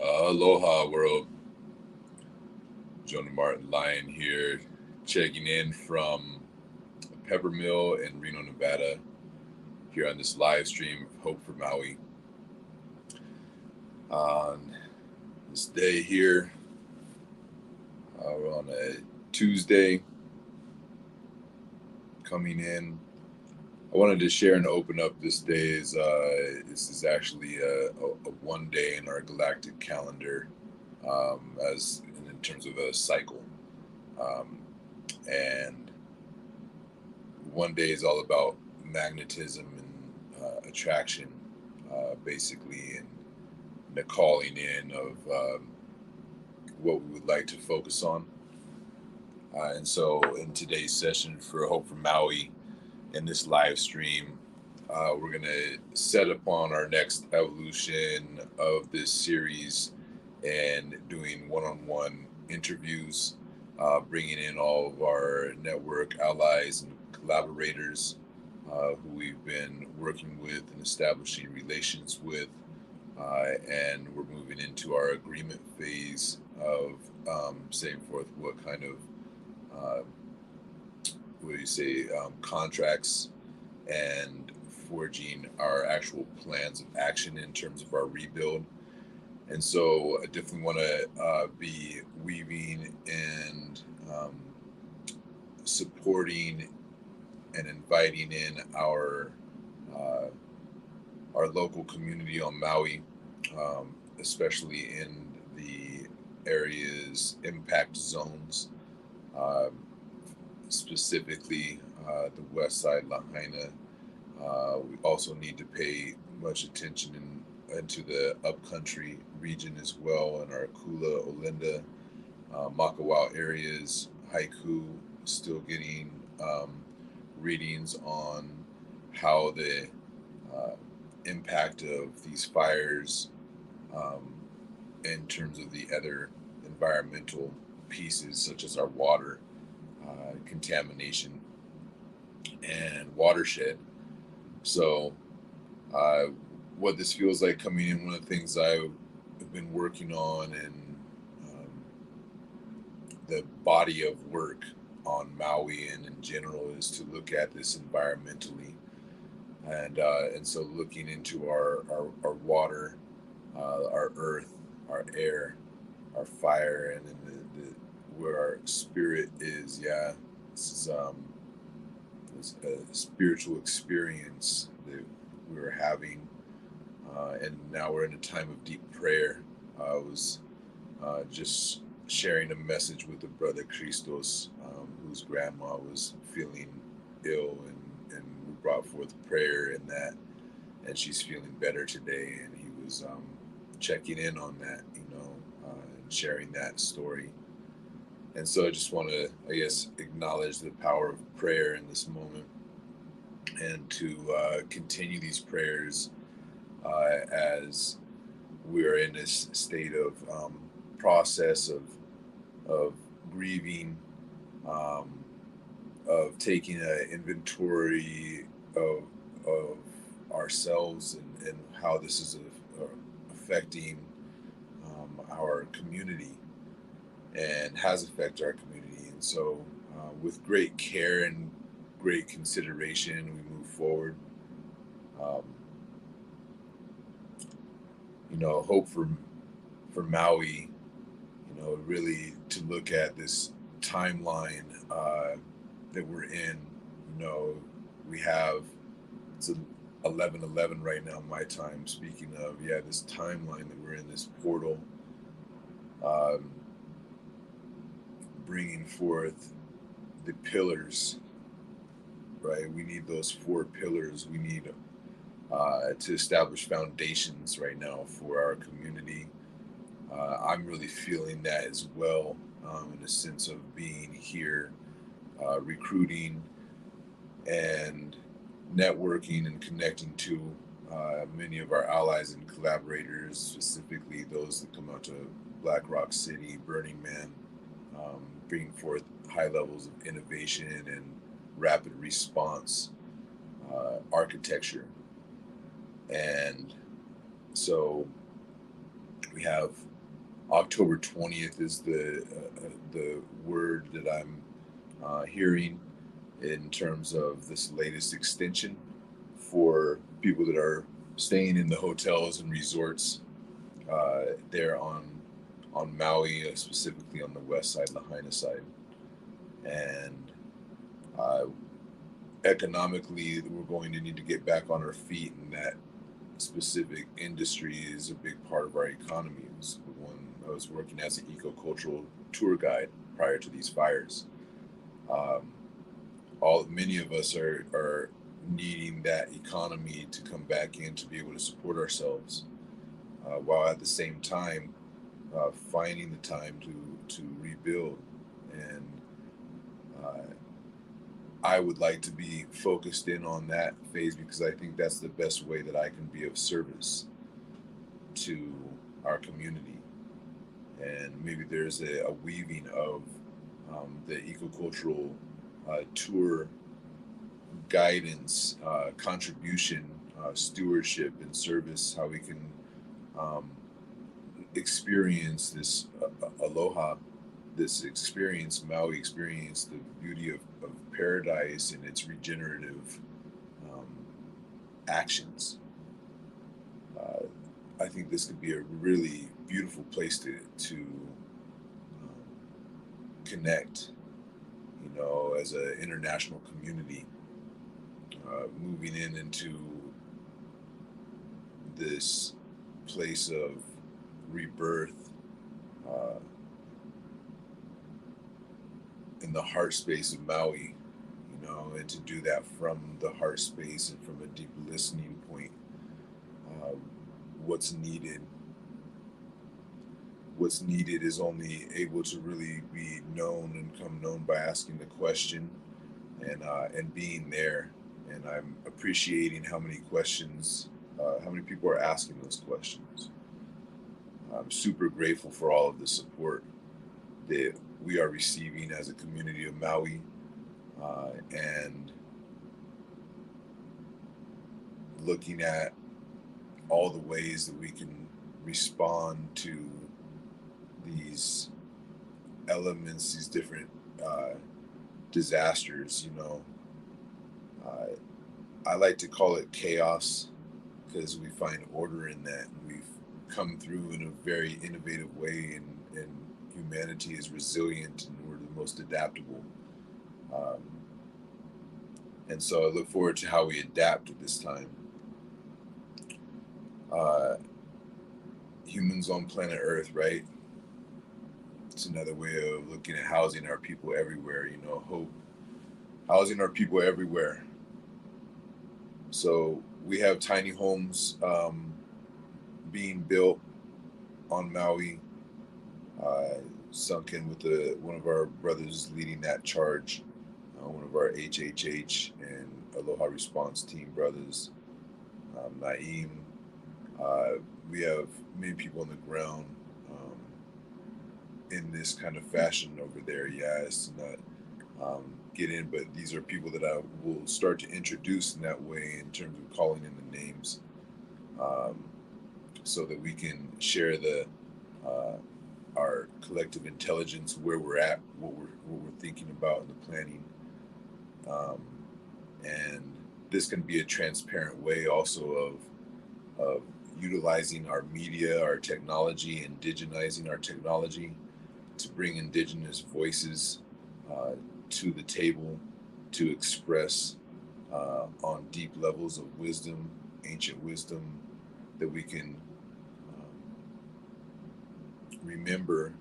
Aloha world, Jonah Martin Lyon here, checking in from Peppermill in Reno, Nevada, here on this live stream of Hope for Maui. On this day here, we're on a Tuesday coming in. I wanted to share and open up this day as this is actually a one day in our galactic calendar, as in terms of a cycle. Um, and one day is all about magnetism and attraction, basically, and the calling in of what we would like to focus on. And so, in today's session for Hope for Maui, in this live stream, we're going to set upon our next evolution of this series and doing one on one interviews, bringing in all of our network allies and collaborators who we've been working with and establishing relations with. And we're moving into our agreement phase of setting forth what kind of uh, what do you say, contracts and forging our actual plans of action in terms of our rebuild. And so I definitely want to be weaving and supporting and inviting in uh, our local community on Maui, especially in the areas impact zones, um, specifically the west side Lahaina. We also need to pay much attention into the upcountry region as well, in our Kula, Olinda, Makawao areas. Haiku still getting readings on how the uh, impact of these fires, um, in terms of the other environmental pieces, such as our water contamination and watershed. So, uh, what this feels like coming in, one of the things I've been working on and the body of work on Maui and in general is to look at this environmentally, and so looking into our water, our earth, our air, our fire, and then where our spirit is. Yeah, this is this a spiritual experience that we were having, and now we're in a time of deep prayer. I was just sharing a message with a brother Christos, whose grandma was feeling ill, and we brought forth prayer in that, and she's feeling better today. And he was checking in on that, and sharing that story. And so I just want to, I guess, acknowledge the power of prayer in this moment, and to continue these prayers as we are in this state of process of grieving, um, of taking an inventory of ourselves, and how this is affecting our community and has affected our community. And so, with great care and great consideration, we move forward. Um, Hope for Maui, really to look at this timeline that we're in. We have, it's 11:11 right now, my time. Speaking of, yeah, this timeline that we're in, this portal, um, bringing forth the pillars, right? We need those four pillars. We need to establish foundations right now for our community. I'm really feeling that as well, in a sense of being here, recruiting and networking and connecting to many of our allies and collaborators, specifically those that come out to Black Rock City, Burning Man, bringing forth high levels of innovation and rapid response architecture. And so we have October 20th is the word that I'm hearing in terms of this latest extension for people that are staying in the hotels and resorts there on Maui, specifically on the west side, Lahaina side, and uh, economically, we're going to need to get back on our feet, and that specific industry is a big part of our economy. It was when I was working as an eco-cultural tour guide prior to these fires. Um, all many of us are needing that economy to come back in to be able to support ourselves, while at the same time finding the time to rebuild. And uh, I would like to be focused in on that phase because I think that's the best way that I can be of service to our community. And maybe there's a weaving of the ecocultural tour guidance, contribution, stewardship, and service, how we can um, experience this aloha, this experience, Maui experience, the beauty of paradise and its regenerative um, actions. Uh, I think this could be a really beautiful place to connect, as an international community, moving into this place of rebirth uh, in the heart space of Maui, and to do that from the heart space and from a deep listening point. Um, what's needed, what's needed is only able to really be known and come known by asking the question and being there. And I'm appreciating how many questions, how many people are asking those questions. I'm super grateful for all of the support that we are receiving as a community of Maui, and looking at all the ways that we can respond to these elements, these different uh, disasters. Uh, I like to call it chaos because we find order in that. We've come through in a very innovative way, and humanity is resilient, and we're the most adaptable. Um, and so I look forward to how we adapt at this time. Uh, Humans on planet Earth, right? It's another way of looking at housing our people everywhere. Hope, housing our people everywhere. So we have tiny homes being built on Maui, uh, sunk in with one of our brothers leading that charge, one of our HHH and Aloha Response Team brothers, Naeem. Uh, we have many people on the ground in this kind of fashion over there. Yeah, it's not get in, but these are people that I will start to introduce in that way in terms of calling in the names, um, so that we can share uh, our collective intelligence, where we're at, what we're thinking about in the planning, um, and this can be a transparent way also of utilizing our media, our technology, indigenizing our technology to bring indigenous voices uh, to the table to express on deep levels of wisdom, ancient wisdom, that we can remember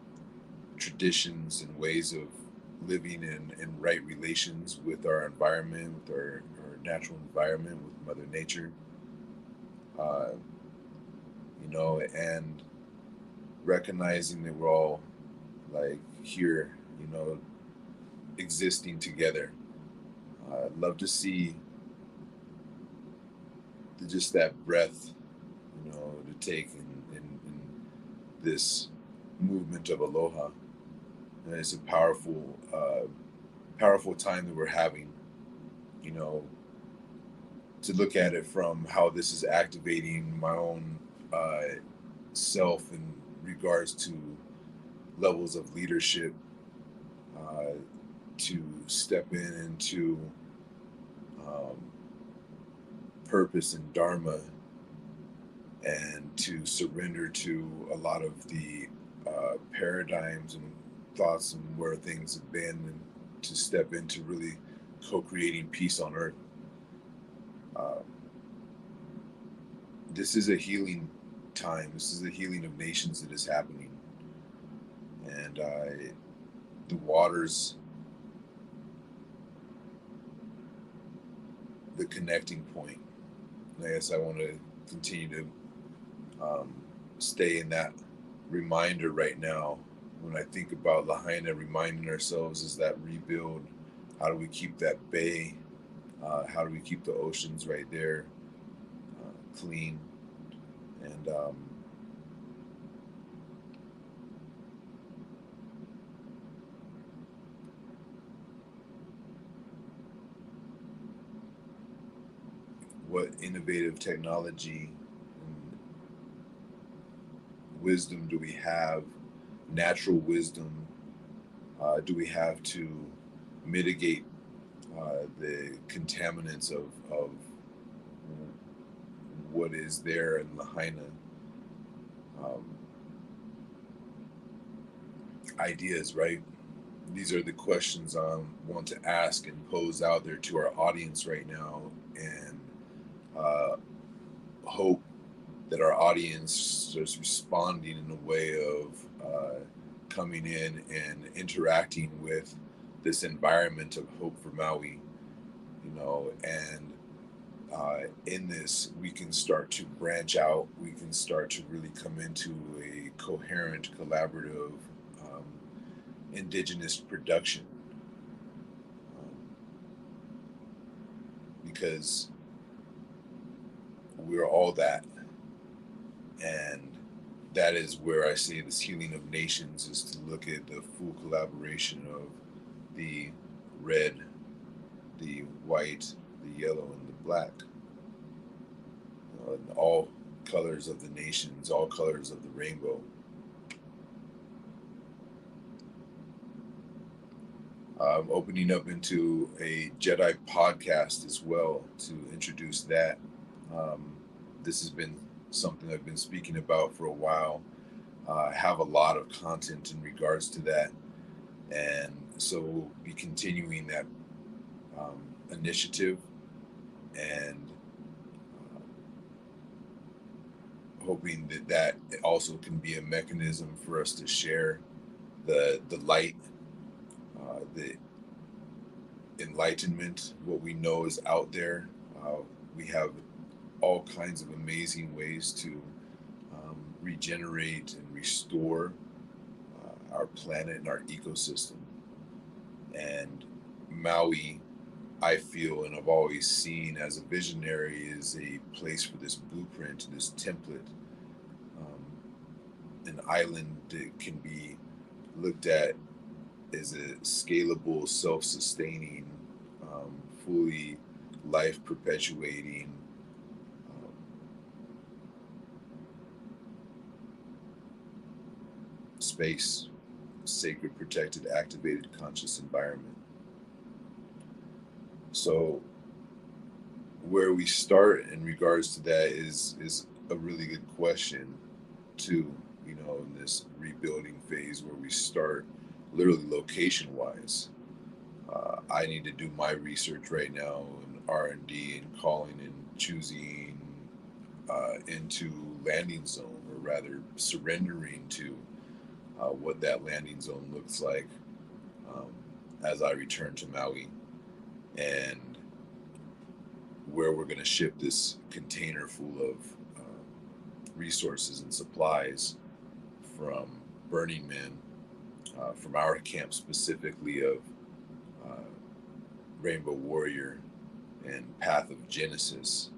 traditions and ways of living in right relations with our environment, with our natural environment, with Mother Nature, uh, and recognizing that we're all like here, existing together. I'd love to see just that breath, to take in this movement of aloha. And it's a powerful time that we're having. You know, to look at it from how this is activating my own self and regards to levels of leadership, uh, to step in into um, purpose and dharma, and to surrender to a lot of the paradigms and thoughts and where things have been, and to step into really co-creating peace on earth. Uh, this is a healing time. This is a healing of nations that is happening, and the waters, the connecting point. And I guess I want to continue to um, stay in that reminder right now. When I think about Lahaina, reminding ourselves is that rebuild. How do we keep that bay? How do we keep the oceans right there clean? And what innovative technology and wisdom do we have? Natural wisdom do we have to mitigate the contaminants of what is there in Lahaina? Um, ideas, right? These are the questions I want to ask and pose out there to our audience right now, and uh, hope that our audience is responding in a way of coming in and interacting with this environment of hope for Maui, and in this, we can start to branch out. We can start to really come into a coherent, collaborative, um, indigenous production, um, because we're all that. And that is where I say this healing of nations is to look at the full collaboration of the red, the white, the yellow, and the black, and all colors of the nations, all colors of the rainbow. I'm opening up into a Jedi podcast as well to introduce that. Um, this has been something I've been speaking about for a while. I have a lot of content in regards to that. And so we'll be continuing that initiative, and hoping that that also can be a mechanism for us to share the light, the enlightenment, what we know is out there. We have all kinds of amazing ways to regenerate and restore our planet and our ecosystem. And Maui, I feel and I've always seen as a visionary, is a place for this blueprint, this template, um, an island that can be looked at as a scalable, self sustaining, fully life perpetuating um, space, sacred, protected, activated, conscious environment. So, where we start in regards to that is a really good question too, in this rebuilding phase where we start literally location wise. I need to do my research right now in R&D and calling and choosing into landing zone, or rather surrendering to what that landing zone looks like, um, as I return to Maui, and where we're going to ship this container full of resources and supplies from Burning Man, from our camp specifically of uh, Rainbow Warrior and Path of Genesis.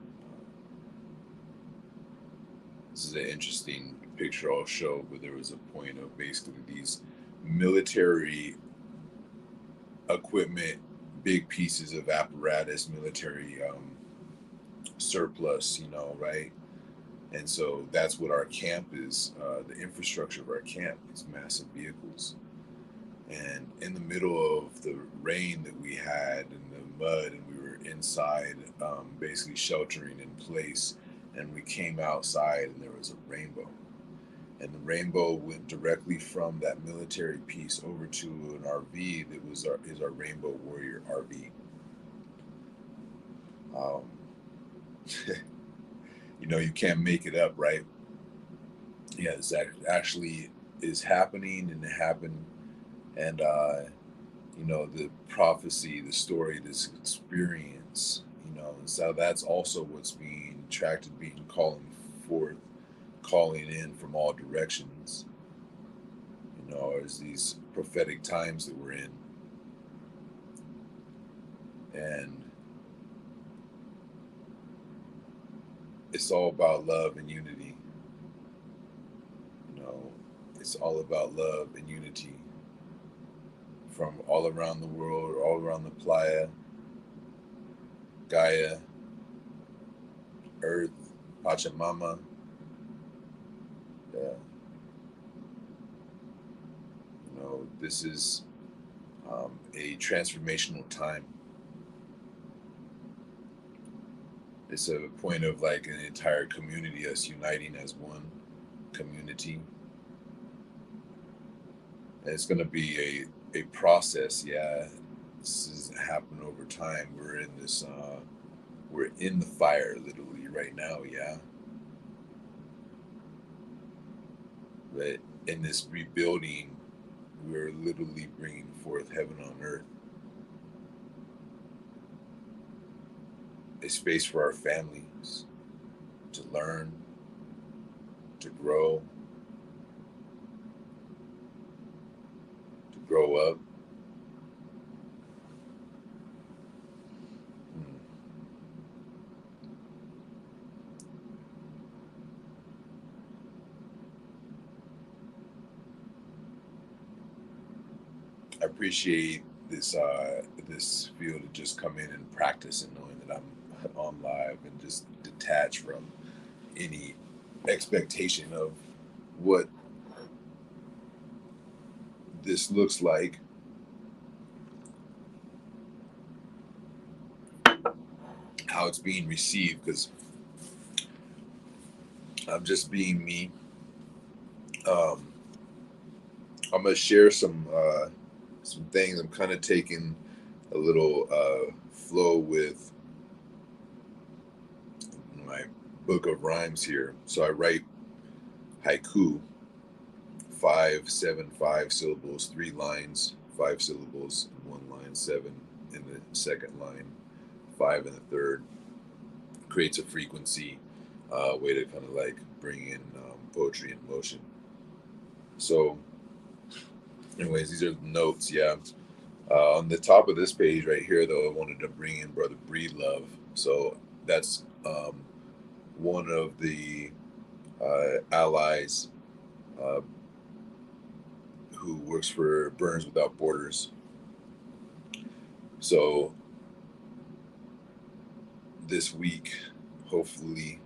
This is an interesting picture I'll show, where there was a point of basically these military equipment, big pieces of apparatus, military surplus, right? And so that's what our camp is. The infrastructure of our camp is massive vehicles. And in the middle of the rain that we had and the mud, and we were inside, basically sheltering in place, and we came outside, and there was a rainbow. And the rainbow went directly from that military piece over to an RV that is our Rainbow Warrior RV. Um, you can't make it up, right? Yeah, this actually is happening, and it happened. And the prophecy, the story, this experience, so that's also what's being tracked and being calling forth, calling in from all directions, as these prophetic times that we're in. And it's all about love and unity. you know it's all about love and unity from all around the world, all around the playa, Gaia, Earth, Pachamama. Yeah, this is a transformational time. It's a point of like an entire community, us uniting as one community. And it's going to be a process. Yeah, this is happen over time. We're in the fire literally right now. Yeah, but in this rebuilding, we're literally bringing forth heaven on earth, a space for our families to learn, to grow up. Mm. I appreciate this field to just come in and practice, and knowing that I'm on live and just detach from any expectation of what this looks like, how it's being received, because I'm just being me. Um, I'm gonna share some things. I'm kind of taking a little flow with my book of rhymes here. So I write haiku, 5, 7, 5 syllables, 3 lines, 5 syllables in one line, 7 in the second line, 5 in the third. Creates a frequency, way to kind of like bring in poetry in motion. So, anyways, these are the notes. Yeah. On the top of this page right here, though, I wanted to bring in Brother Breed Love. So that's one of the allies uh, who works for Burns Without Borders. So this week, hopefully,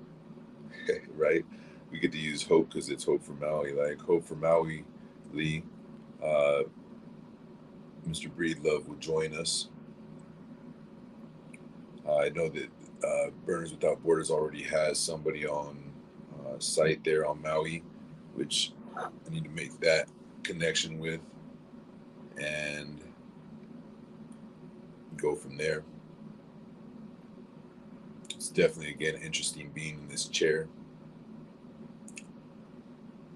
right, we get to use hope because it's Hope for Maui. Like Hope for Maui, Lee, uh, Mr. Breedlove will join us. I know that Burns Without Borders already has somebody on site there on Maui, which I need to make that connection with and go from there. It's definitely, again, interesting being in this chair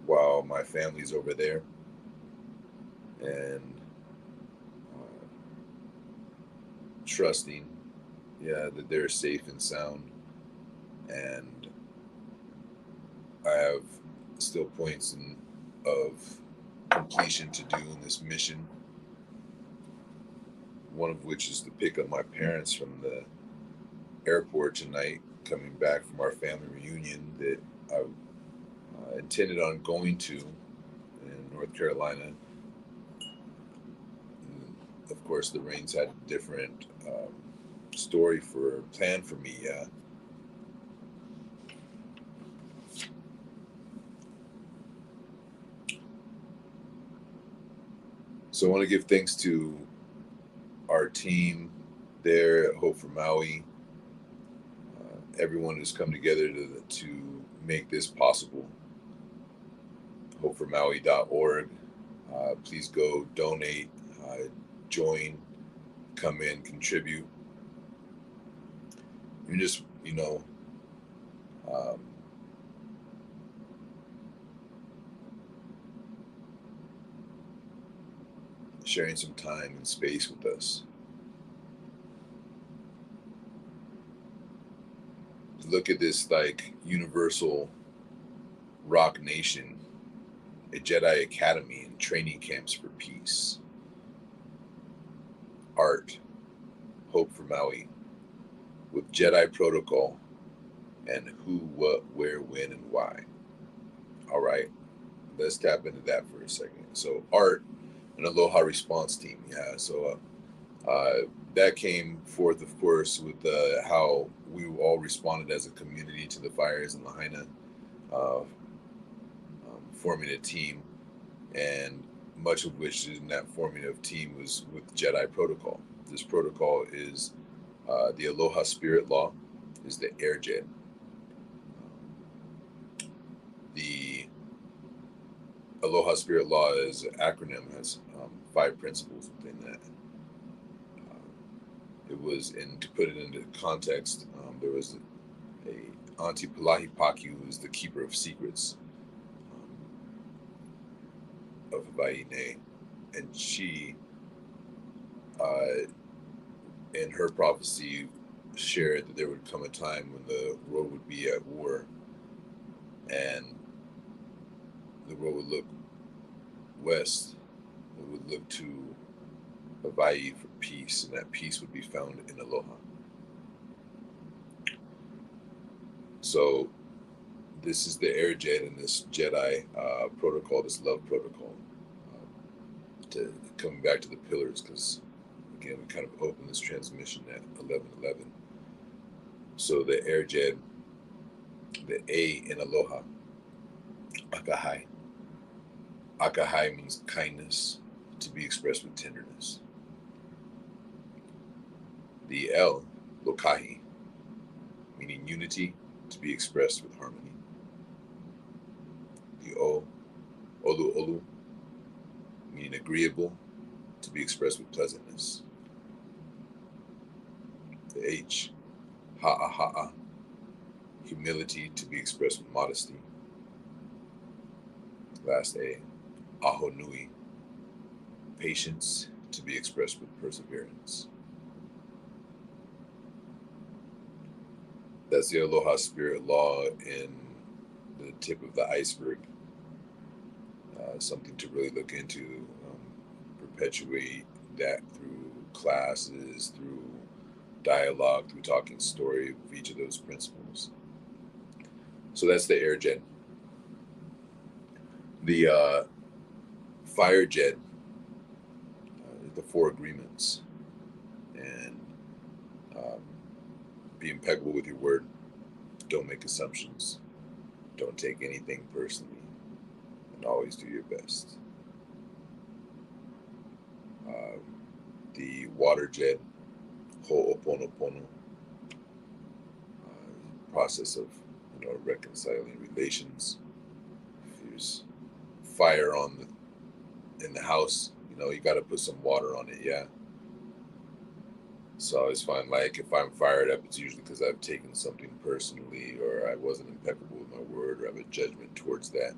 while my family's over there, and uh, trusting, yeah, that they're safe and sound. And I have still points of completion to do in this mission. One of which is to pick up my parents from the airport tonight, coming back from our family reunion that I intended on going to in North Carolina. And of course, the rains had a different story for plan for me. Yeah, So I want to give thanks to our team there at Hope for Maui, everyone who's come together to make this possible. HopeForMaui.org. Please go donate, join, come in, contribute. You just, um, sharing some time and space with us. Look at this like universal rock nation, a Jedi academy and training camps for peace, art, hope for Maui, with Jedi protocol and who, what, where, when, and why. All right, let's tap into that for a second. So, art, an aloha response team. Yeah, so that came forth, of course, with how we all responded as a community to the fires in Lahaina, forming a team, and much of which in that forming of team was with Jedi protocol. This protocol is the Aloha Spirit Law, is the Air Jed. The Aloha Spirit Law is an acronym, has 5 principles within that. It was, and to put it into context, there was a Auntie Palahi Paki, who is the keeper of secrets of Hawaii Ne, and she, in her prophecy, shared that there would come a time when the world would be at war, and the world would look west, it would look to Hawaii for peace, and that peace would be found in aloha. So this is the Air Jed and this Jedi protocol, this love protocol. To coming back to the pillars, because again we kind of opened this transmission at 11:11. So the Air Jed, the A in aloha, akahai. Akahai means kindness, to be expressed with tenderness. The L, lokahi, meaning unity, to be expressed with harmony. The O, olu olu, meaning agreeable, to be expressed with pleasantness. The H, ha'a ha'a, humility, to be expressed with modesty. Last A, aho nui, patience, to be expressed with perseverance. That's the Aloha Spirit Law in the tip of the iceberg. Something to really look into, perpetuate that through classes, through dialogue, through talking story of each of those principles. So that's the Air Jed. The Fire Jed, the 4 agreements, and be impeccable with your word. Don't make assumptions. Don't take anything personally, and always do your best. The Water Jed, ho'oponopono, process of reconciling relations. If there's fire in the house, you got to put some water on it. Yeah. So I always find, like, if I'm fired up, it's usually because I've taken something personally, or I wasn't impeccable with my word, or I have a judgment towards that.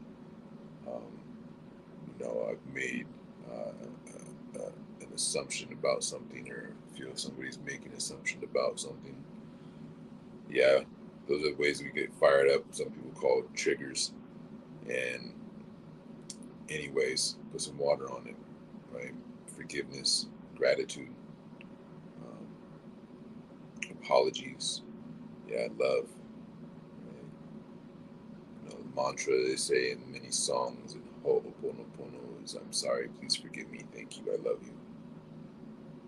I've made an assumption about something, or feel somebody's making an assumption about something. Yeah, those are ways we get fired up. Some people call it triggers. And anyways, put some water on it, right? Forgiveness, gratitude, apologies, yeah, love. Right? The mantra they say in many songs, Ho'oponopono, is I'm sorry, please forgive me, thank you, I love you.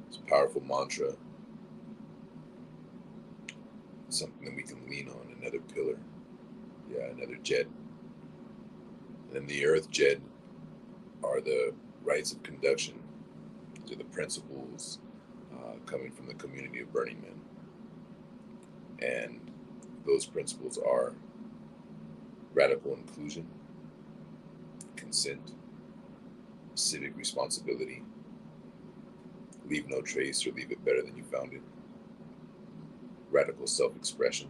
It's a powerful mantra. It's something that we can lean on, another pillar. Yeah, another Jed. And the Earth Jed are the rites of conduction, to the principles coming from the community of Burning Man. And those principles are radical inclusion, consent, civic responsibility, leave no trace or leave it better than you found it, radical self-expression,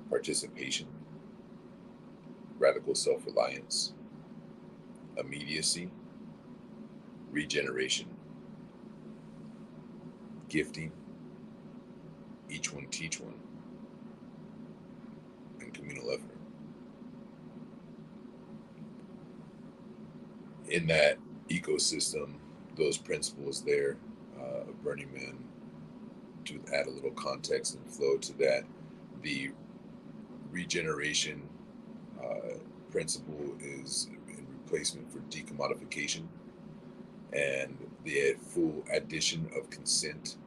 participation, radical self-reliance, immediacy, regeneration, gifting, each one teach one, and communal effort. In that ecosystem, those principles there, Burning Man, to add a little context and flow to that, the regeneration principle is in replacement for decommodification, and the full addition of consent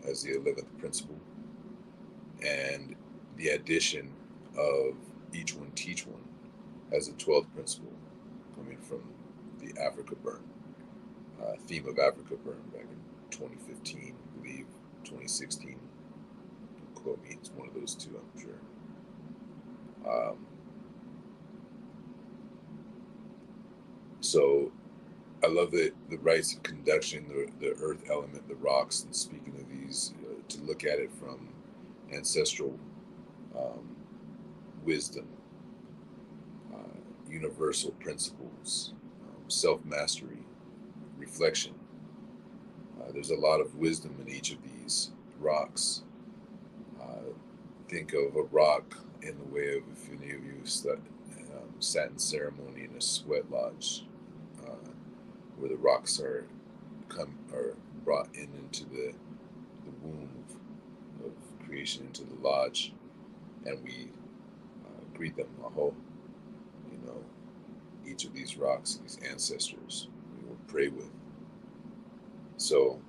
as the 11th principle, and the addition of each one teach one as a 12th principle, coming from the Africa Burn, theme of Africa Burn back in 2015, I believe, 2016. Don't quote me, it's one of those two, I'm sure. So I love the rites of conduction, the earth element, the rocks, and speaking of these, to look at it from ancestral wisdom, universal principles, self-mastery, reflection. There's a lot of wisdom in each of these rocks. Think of a rock in the way of, if any of you sat in ceremony in a sweat lodge, where the rocks are brought into the womb of creation, into the lodge, and we greet them, aho. You know, each of these rocks, these ancestors, we will pray with. So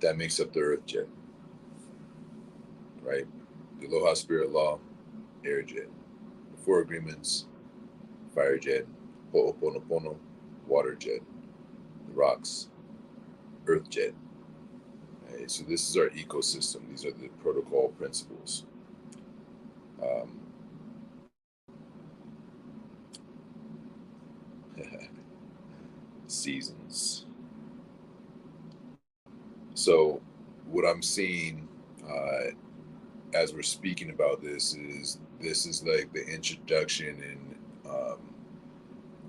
that makes up the earth jet, right? The Aloha Spirit Law, air jet. The four agreements, fire jet. Ho'oponopono, water jet. The rocks, earth jet. Right? So this is our ecosystem. These are the protocol principles. Seasons. So what I'm seeing as we're speaking about this is like the introduction and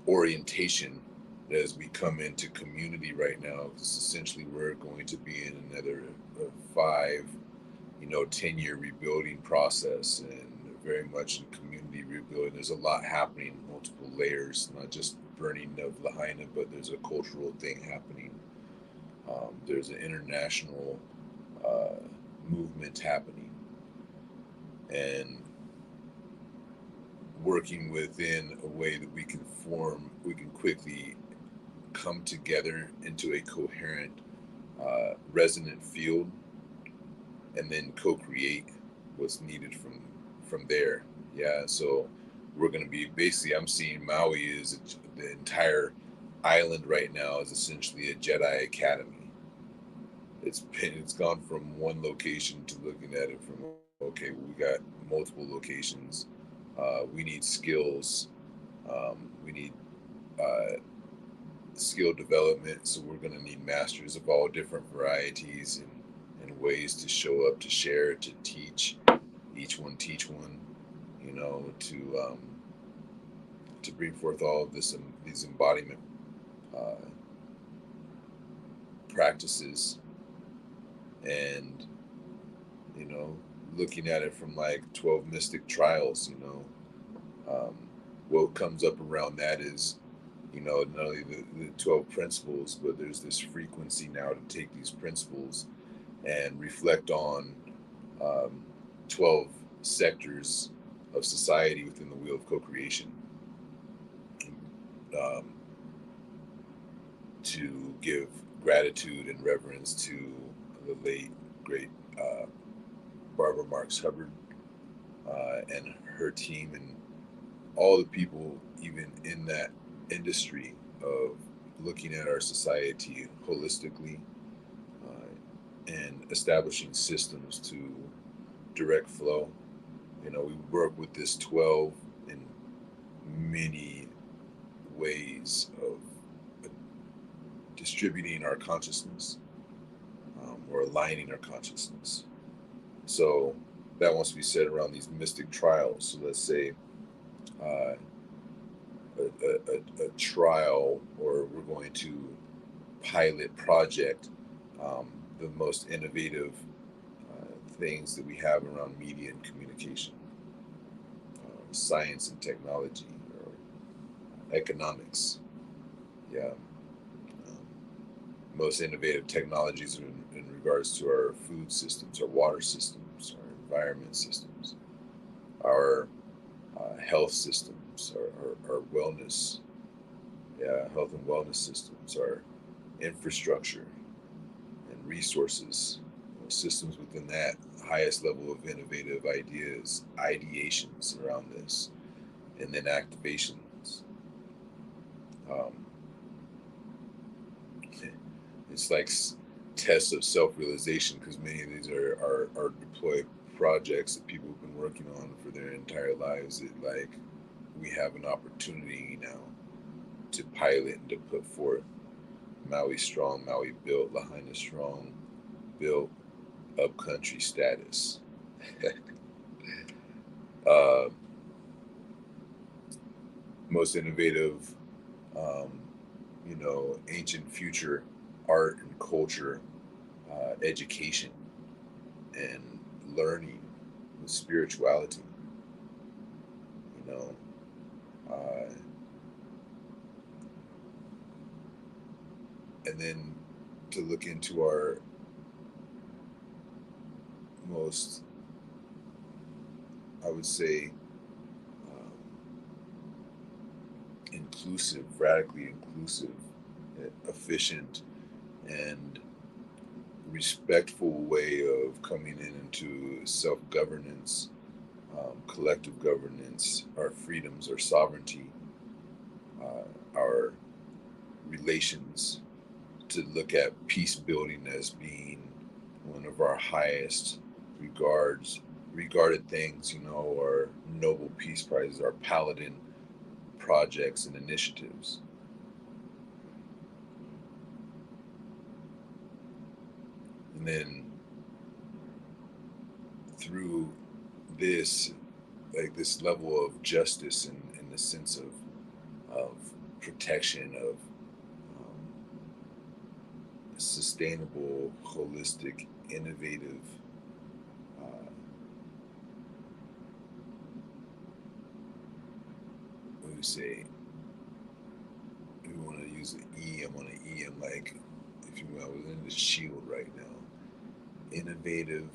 orientation as we come into community right now. Because essentially we're going to be in another 5, 10-year rebuilding process, and very much in community rebuilding. There's a lot happening, multiple layers, not just burning of Lahaina, but there's a cultural thing happening. There's an international movement happening, and working within a way that we can quickly come together into a coherent, resonant field, and then co-create what's needed from there. Yeah, so we're going to be basically, I'm seeing Maui is the entire island right now is essentially a Jedi Academy. It's gone from one location to looking at it from, okay, we got multiple locations. We need skills. We need skill development. So we're going to need masters of all different varieties and ways to show up, to share, to teach. Each one teach one. To bring forth all of these embodiment practices, and looking at it from like 12 mystic trials. What comes up around that is not only the 12 principles, but there's this frequency now to take these principles and reflect on 12 sectors of society within the wheel of co-creation, to give gratitude and reverence to the late great Barbara Marx Hubbard and her team, and all the people even in that industry of looking at our society holistically, and establishing systems to direct flow. We work with this 12 in many ways of distributing our consciousness, or aligning our consciousness. So that wants to be said around these mystic trials. So let's say uh, a trial, or we're going to pilot project, the most innovative things that we have around media and communication, science and technology, or economics. Yeah. Um, Most innovative technologies in regards to our food systems, our water systems, our environment systems, our health systems, our wellness, yeah, health and wellness systems, our infrastructure and resources, systems within that, highest level of innovative ideas, ideations around this, and then activations. Um, it's like tests of self-realization, because many of these are deployed projects that people have been working on for their entire lives, that like we have an opportunity now to pilot and to put forth. Maui strong, Maui built, Lahaina strong, built, upcountry status. uh, Most innovative, um, ancient future art and culture, education and learning with spirituality, you know, uh, and then to look into our most, I would say, um, inclusive, radically inclusive, efficient, and respectful way of coming into self governance, collective governance, our freedoms, our sovereignty, our relations, to look at peace building as being one of our highest regarded things, our Nobel Peace Prizes, our Paladin projects and initiatives. And then through this, like this level of justice, and the sense of protection, of sustainable, holistic, innovative, uh, what do we say? We want to use an E. I'm on an E. I'm like, if you will, I was in the shield right now. Innovative,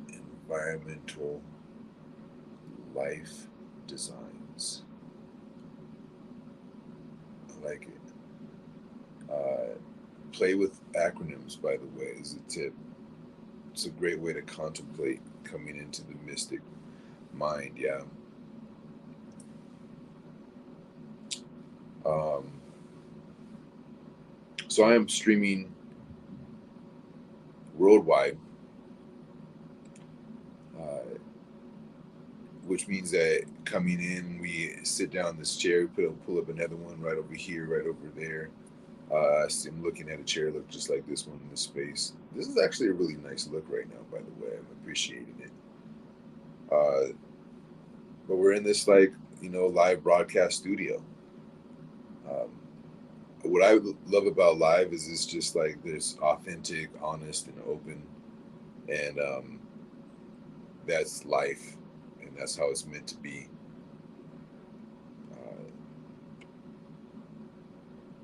environmental life designs. I like it. Play with acronyms, by the way, is a tip. It's a great way to contemplate coming into the mystic mind. Yeah. Um, so I am streaming worldwide, uh, which means that coming in, we sit down in this chair, we pull up another one right over here, right over there. I'm looking at a chair look just like this one in this space. This is actually a really nice look right now, by the way. I'm appreciating it. But we're in this, like, live broadcast studio. Um, what I love about live is it's just like this authentic, honest, and open, and that's life, and that's how it's meant to be. Uh,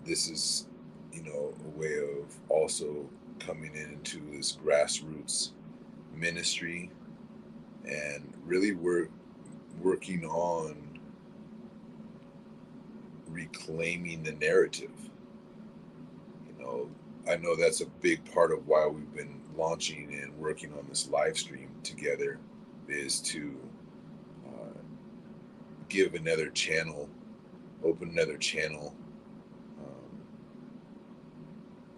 this is, a way of also coming into this grassroots ministry, and really working on reclaiming the narrative. I know that's a big part of why we've been launching and working on this live stream together, is to uh, give another channel, open another channel, um,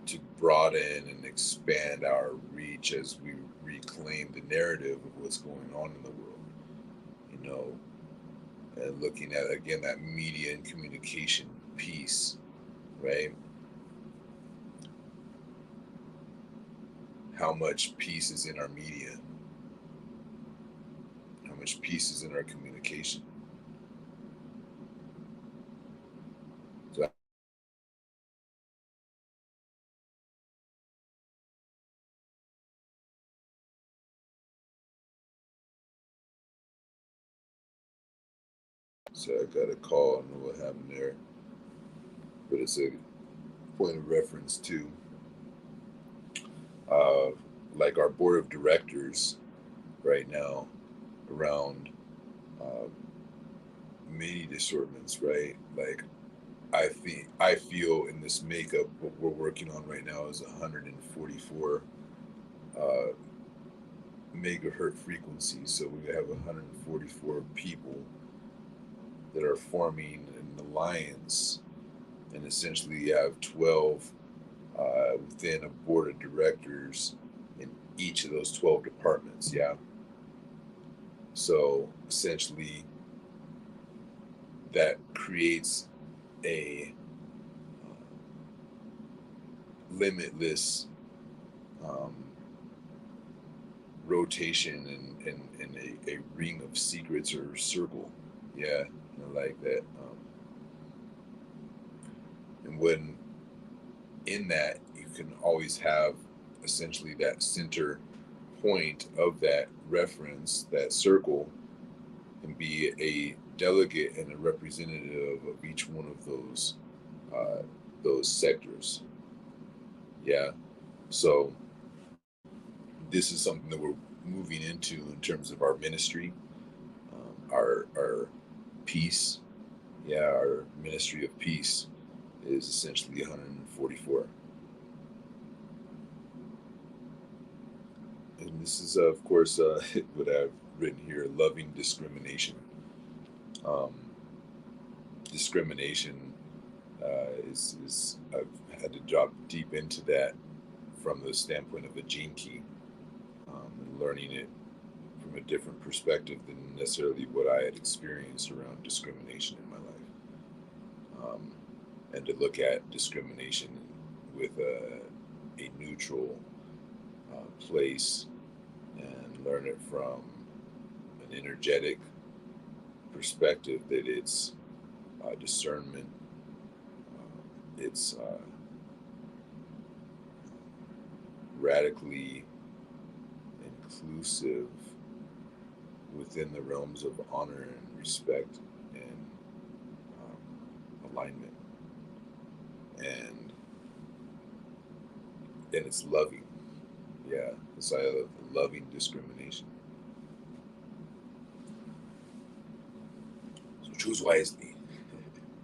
to broaden and expand our reach as we reclaim the narrative of what's going on in the world. You know, and looking at again that media and communication piece, right? How much peace is in our media? How much peace is in our communication? So, so I got a call. I don't know what happened there, but it's a point of reference to uh, like our board of directors right now around uh, many discernments, right? Like I feel in this makeup, what we're working on right now is 144 uh, megahertz frequencies. So we have 144 people that are forming an alliance, and essentially you have 12 within a board of directors in each of those 12 departments. Yeah. So essentially, that creates a limitless um, rotation and a ring of secrets or circle. Yeah, I like that. And when in that, you can always have essentially that center point of that reference, that circle, and be a delegate and a representative of each one of uh, those sectors. Yeah. So this is something that we're moving into in terms of our ministry, our peace. Yeah, our ministry of peace is essentially 144. And this is, of course, what I've written here: loving discrimination. Um, discrimination is I've had to drop deep into that from the standpoint of a gene key, and learning it from a different perspective than necessarily what I had experienced around discrimination in my life, and to look at discrimination with a neutral place and learn it from an energetic perspective that it's discernment, it's radically inclusive within the realms of honor and respect and alignment, and it's loving. Yeah, it's loving discrimination. So choose wisely.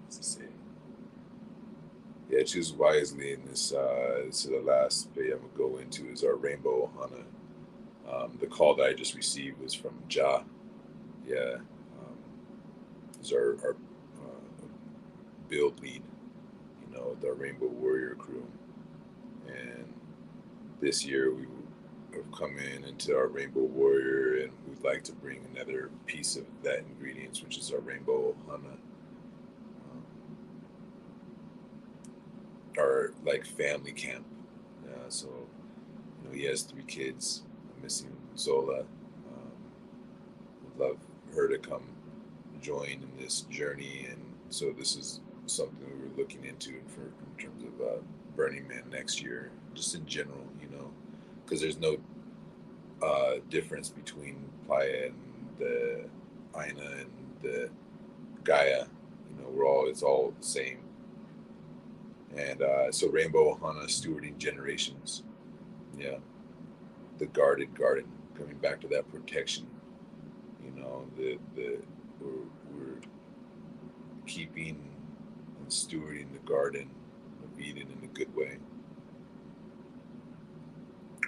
It's the saying. Yeah, choose wisely. In this, this is the last pay I'm gonna go into is our Rainbow Hana. The call that I just received was from Ja. Yeah, is our build lead. You know, the Rainbow Warrior crew, and this year we have come in into our Rainbow Warrior, and we'd like to bring another piece of that ingredients, which is our Rainbow Hana, our like family camp. So you know, he has 3 kids. I'm missing Zola. Would love her to come join in this journey, and so this is something we were looking into in terms of Burning Man next year, just in general, you know, because there's no difference between Playa and the Aina and the Gaia. You know, it's all the same. And so Rainbow Hana stewarding generations. Yeah, the guarded garden, coming back to that protection. You know, we're keeping and stewarding the garden of Eden in a good way.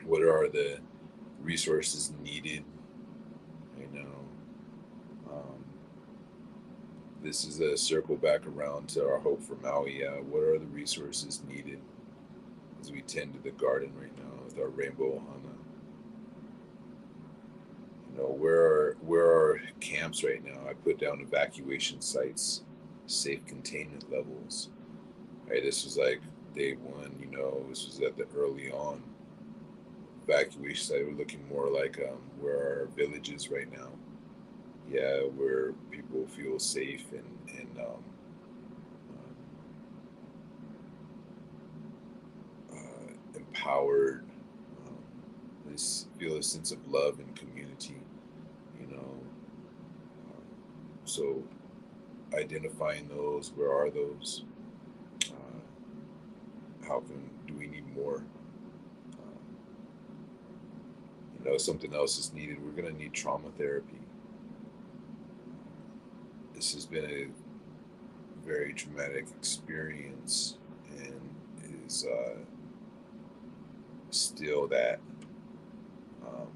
What are the resources needed? You know, um, this is a circle back around to our hope for Maui. What are the resources needed as we tend to the garden right now with our rainbow ohana? Where are camps right now? I put down evacuation sites, safe containment levels. Right, this was like day one. This was at the early on evacuation site. We're looking more like where our villages right now. Yeah, where people feel safe and empowered. This feel a sense of love and community. You know, so identifying those. Where are those? How can do we need more? Something else is needed. We're going to need trauma therapy. This has been a very traumatic experience and is still that. Um,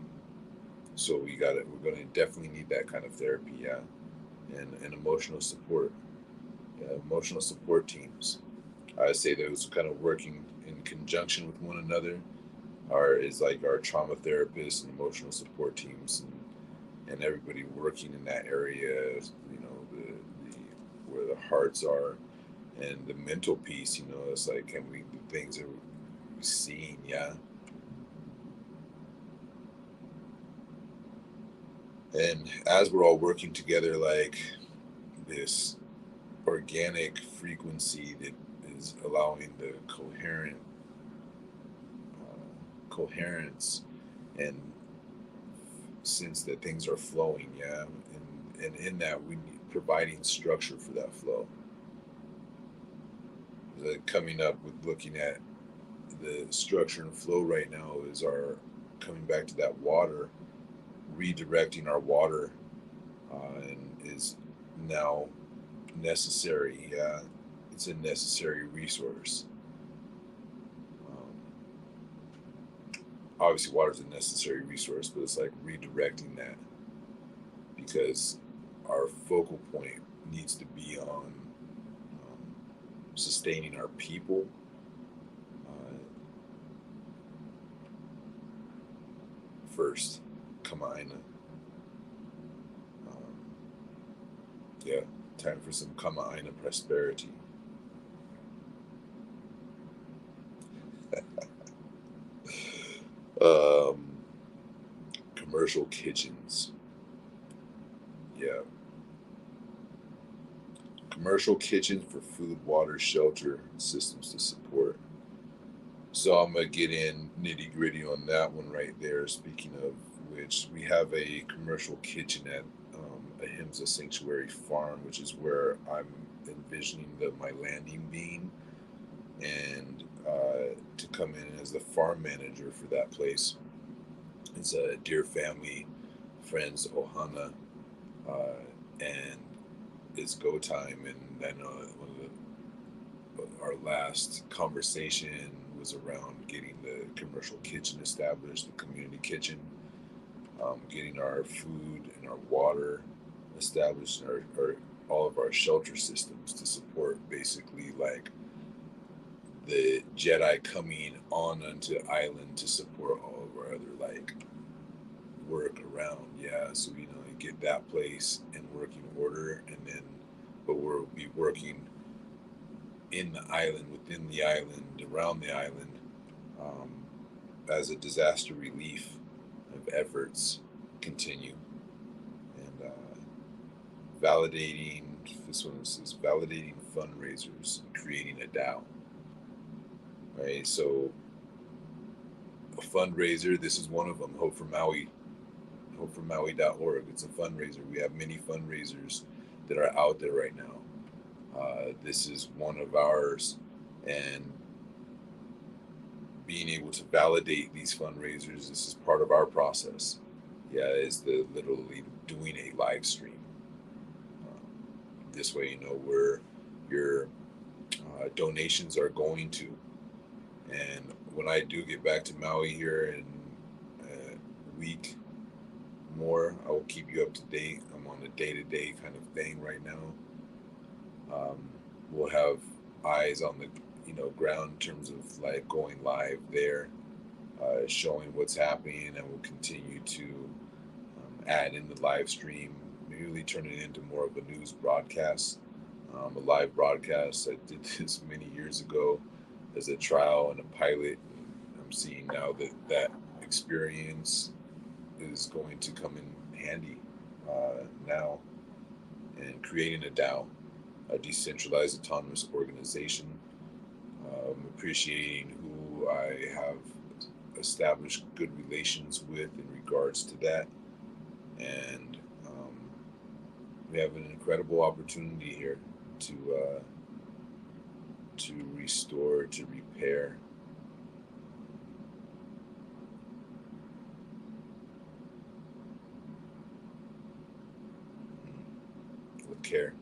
so we're going to definitely need that kind of therapy, yeah, and emotional support, yeah, emotional support teams. I say those kind of working in conjunction with one another are is like our trauma therapists and emotional support teams and everybody working in that area. The where the hearts are and the mental piece. It's like can we the things that we're seeing, yeah. And as we're all working together, like this organic frequency that is allowing the coherence and sense that things are flowing, yeah. And in that we need providing structure for that flow. Coming up with looking at the structure and flow right now is our coming back to that water, redirecting our water, and is now necessary. Yeah, it's a necessary resource. Um, Obviously, water is a necessary resource, but it's like redirecting that because our focal point needs to be on sustaining our people. Uh, First, Kamaina. Um, yeah, time for some Kamaina prosperity. um, Commercial kitchens. Yeah, commercial kitchens for food, water, shelter systems to support. So I'm gonna get in nitty gritty on that one right there. Speaking of which, we have a commercial kitchen at Ahimsa Sanctuary Farm, which is where I'm envisioning my landing being, and to come in as the farm manager for that place. It's a dear family, friends, Ohana, uh, and it's go time. And I know our last conversation was around getting the commercial kitchen established, the community kitchen, getting our food and our water established, and our all of our shelter systems to support basically like the Jedi coming on onto the island to support all of our other like work around. Yeah, so get that place in working order, and then but we'll be working in the island, within the island, around the island, um, as a disaster relief of efforts continue. And validating, this one is validating fundraisers and creating a DAO. Right, so a fundraiser, this is one of them, Hope for Maui, hopeformaui.org. It's a fundraiser. We have many fundraisers that are out there right now. This is one of ours, and being able to validate these fundraisers, this is part of our process. Yeah, is the literally doing a live stream. This way, where your donations are going to. And when I do get back to Maui here in a week more, I will keep you up to date. I'm on a day-to-day kind of thing right now. Um, we'll have eyes on the ground in terms of like going live there, showing what's happening, and we'll continue to add in the live stream, maybe turn it into more of a news broadcast, a live broadcast. I did this many years ago as a trial and a pilot. I'm seeing now that that experience is going to come in handy now, and creating a DAO, a decentralized autonomous organization, appreciating who I have established good relations with in regards to that. And we have an incredible opportunity here to restore, to repair, with care.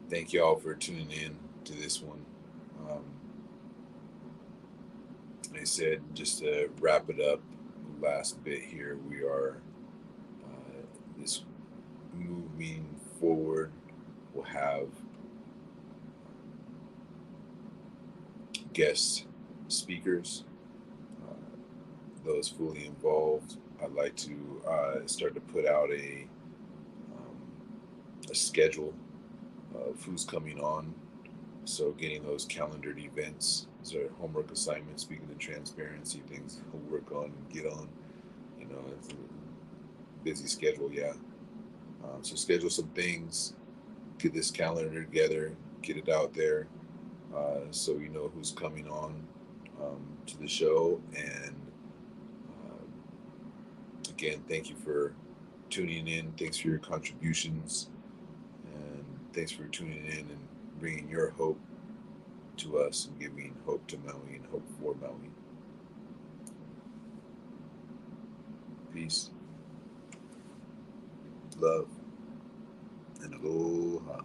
Thank you all for tuning in to this one. Um, like I said, just to wrap it up, last bit here, we are this moving forward. We'll have guest speakers, uh, those fully involved. I'd like to start to put out a schedule of who's coming on. So getting those calendared events, those are homework assignments, speaking of transparency, things to work on and get on. It's a busy schedule, yeah. So schedule some things, get this calendar together, get it out there, so we know who's coming on to the show. And again, thank you for tuning in. Thanks for your contributions, and thanks for tuning in and bringing your hope to us and giving hope to Maui and hope for Maui. Peace, love, and aloha.